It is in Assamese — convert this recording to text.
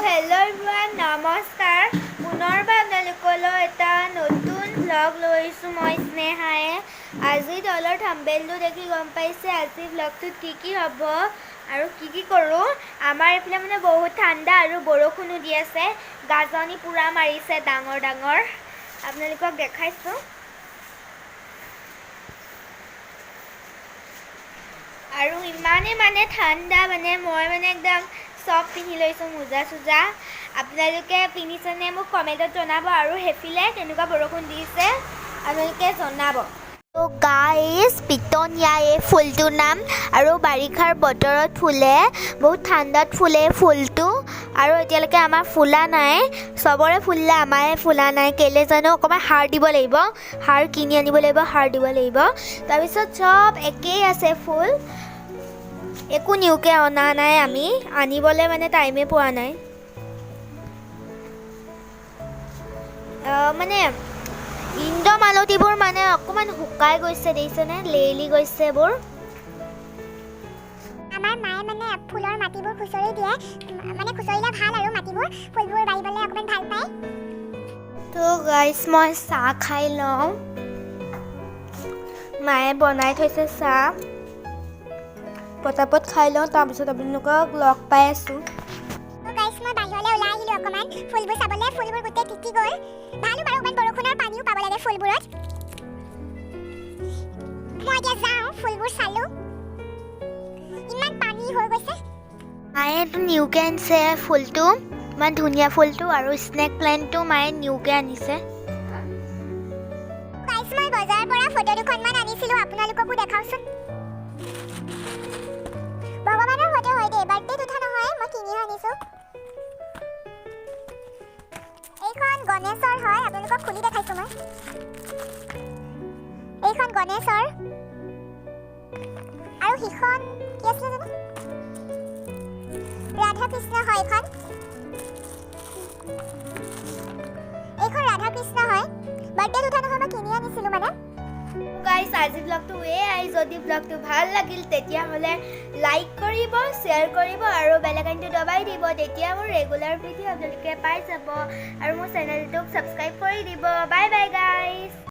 হেল্ল' এভৰিৱান, নমস্কাৰ। পুনৰবাৰ আপোনালোকলৈ এটা নতুন ব্লগ লৈছোঁ মই স্নেহায়ে। আজি তলৰ থাম্বনেইলটো দেখি গম পাইছে আজি ব্লগটোত কি হ'ব আৰু কি কৰোঁ। আমাৰ এইফালে মানে বহুত ঠাণ্ডা আৰু বৰষুণো দি আছে, গাজনি পূৰা মাৰিছে ডাঙৰ ডাঙৰ। আপোনালোকক দেখাইছোঁ। আৰু ইমানে ঠাণ্ডা মই একদম চব পিন্ধি লৈছোঁ, মোজা চোজা। আপোনালোকে পিন্ধিছেনে মোক কমেণ্টত জনাব, আৰু সেইফালে কেনেকুৱা বৰষুণ দিছে আপোনালোকে জনাব। তো গাইজ, পিটনিয়া এই ফুলটোৰ নাম, আৰু বাৰিষাৰ বতৰত ফুলে, বহুত ঠাণ্ডাত ফুলে ফুলটো। আৰু এতিয়ালৈকে আমাৰ ফুলা নাই, চবৰে ফুলিলে আমাৰে ফুলা নাই, কেলৈ জানো। অকণমান সাৰ দিব লাগিব, সাৰ কিনি আনিব লাগিব, সাৰ দিব লাগিব। তাৰপিছত চব একেই আছে ফুল, একো নিউকৈ অনা নাই, আমি আনিবলৈ টাইমেই পোৱা নাই। ইন্দ্ৰমালতীবোৰ অকণমান শুকাই গৈছে, দেখিছেনে, লেৰেলি গৈছে এইবোৰ। আমাৰ মায়ে ফুলৰ মাটিবোৰ খুচৰি দিয়ে, খুচৰিলে ভাল আৰু মাটিবোৰ ফুলবোৰ বাঢ়িবলৈ অকণমান ভাল পায়। তো গাইজ, মই চাহ খাই লওঁ। মায়ে বনাই থৈছে চাহ, পটাপট খাই লওঁ, তাৰপিছত আপোনালোকক লগ পাই আছোঁ। গাইজ, মই বাহিৰলৈ ওলাই আহিলোঁ অকণমান ফুলবোৰ চাবলৈ। ফুলবোৰ গোটেই তিতি গ'ল, ভালো বাৰু, অকণমান বৰষুণৰ পানীও পাব লাগে ফুলবোৰত। মই এতিয়া যাওঁ, ফুলবোৰ চালোঁ, ইমান পানী হৈ গৈছে। মায়েতো নিউকৈ আনিছে ফুলটো, ইমান ধুনীয়া ফুলটো, আৰু স্নেক প্লেণ্টটো মায়ে নিউকৈ আনিছে। গাইজ, মই বজাৰৰ পৰা ফটো দুখনমান আনিছিলোঁ, আপোনালোককো দেখাওঁচোন। ভগৱানৰ ফটো হয় দেই, বাৰ্থডেত উঠা নহয়, মই কিনি আনিছোঁ। এইখন গণেশৰ হয়, আপোনালোকক খুলি দেখাইছোঁ মই। এইখন গণেশৰ, আৰু সিখন কি আছিলে জানো, ৰাধা কৃষ্ণ হয়। এইখন ৰাধা কৃষ্ণ হয়, বাৰ্থডেত উঠা নহয়, মই কিনি আনিছিলোঁ গাইজ, আজি ব্লগটো যদি ব্লগটো ভাল লাগিল তেতিয়াহ'লে লাইক কৰিব, শ্বেয়াৰ কৰিব, আৰু বেল আইকনটো দবাই দিব, তেতিয়া মোৰ ৰেগুলাৰ ভিডিঅ' আপোনালোকে পাই যাব। আৰু মোৰ চেনেলটোক ছাবস্ক্ৰাইব কৰি দিব। Bye bye guys.